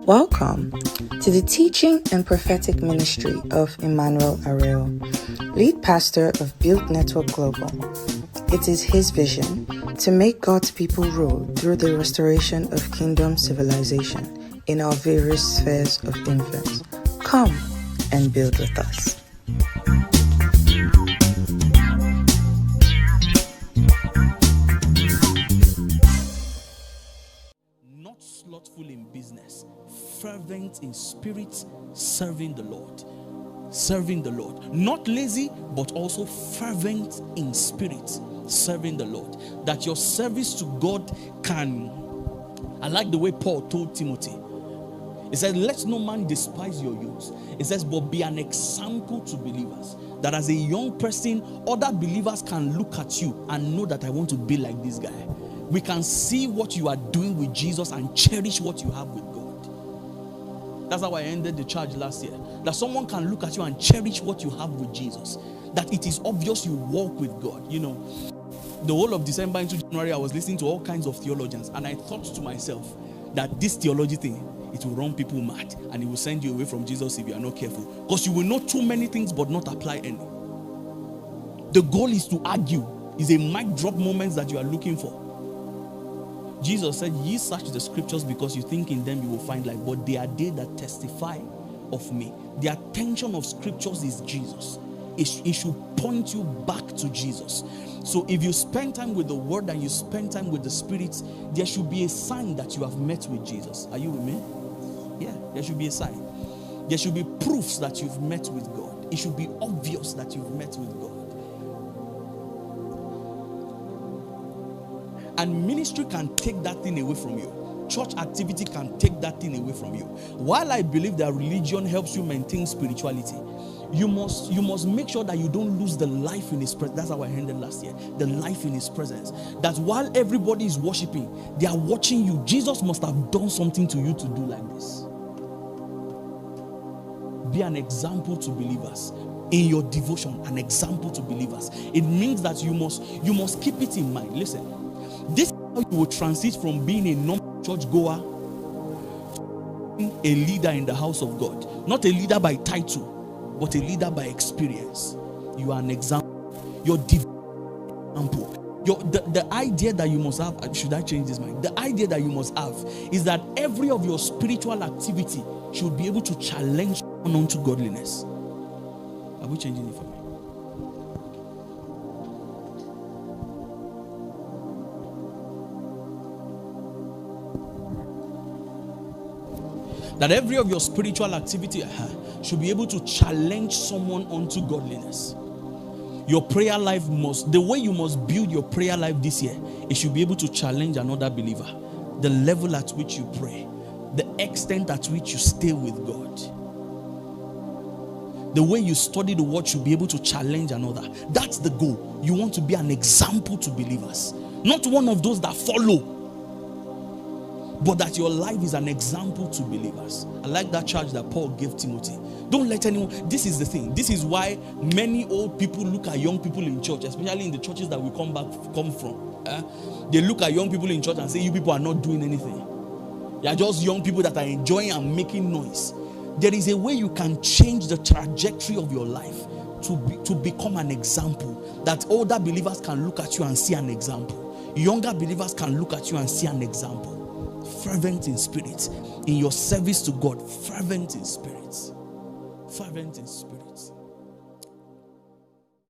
Welcome to the teaching and prophetic ministry of Emmanuel Areo, lead pastor of Build Network Global. It is his vision to make God's people rule through the restoration of kingdom civilization in our various spheres of influence. Come and build with us. Not slothful in business, fervent in spirit, serving the Lord. Serving the Lord. Not lazy, but also fervent in spirit, serving the Lord. That your service to God can... I like the way Paul told Timothy. He said, let no man despise your youth. It says, but be an example to believers. That as a young person, other believers can look at you and know that I want to be like this guy. We can see what you are doing with Jesus and cherish what you have with God. That's how I ended the charge last year. That someone can look at you and cherish what you have with Jesus. That it is obvious you walk with God. You know, the whole of December into January, I was listening to all kinds of theologians. And I thought to myself that this theology thing, it will run people mad. And it will send you away from Jesus if you are not careful. Because you will know too many things but not apply any. The goal is to argue. It's a mic drop moment that you are looking for. Jesus said, ye search the scriptures because you think in them you will find life, but they are they that testify of me. The attention of scriptures is Jesus. It should point you back to Jesus. So if you spend time with the word and you spend time with the Spirit, there should be a sign that you have met with Jesus. Are you with me? Yeah, there should be a sign. There should be proofs that you've met with God. It should be obvious that you've met with God. And ministry can take that thing away from you. Church activity can take that thing away from you. While I believe that religion helps you maintain spirituality, you must make sure that you don't lose the life in his presence. That's how I ended last year. The life in his presence. That while everybody is worshiping, they are watching you. Jesus must have done something to you to do like this. Be an example to believers. In your devotion, an example to believers. It means that you must keep it in mind. Listen. This is how you will transit from being a normal church goer to a leader in the house of God. Not a leader by title, but a leader by experience. You are an example. Your example. The idea that you must have, should I change this mind? The idea that you must have is that every of your spiritual activity should be able to challenge someone unto godliness. Are we changing it for me? That every of your spiritual activity should be able to challenge someone unto godliness. Your prayer life the way you must build your prayer life this year, it should be able to challenge another believer. The level at which you pray, the extent at which you stay with God. The way you study the word should be able to challenge another. That's the goal. You want to be an example to believers. Not one of those that follow, but that your life is an example to believers. I like that charge that Paul gave Timothy. Don't let anyone... This is the thing. This is why many old people look at young people in church, especially in the churches that we come from. They look at young people in church and say, you people are not doing anything. You are just young people that are enjoying and making noise. There is a way you can change the trajectory of your life to become an example. That older believers can look at you and see an example. Younger believers can look at you and see an example. Fervent in spirit. In your service to God, fervent in spirit. Fervent in spirit.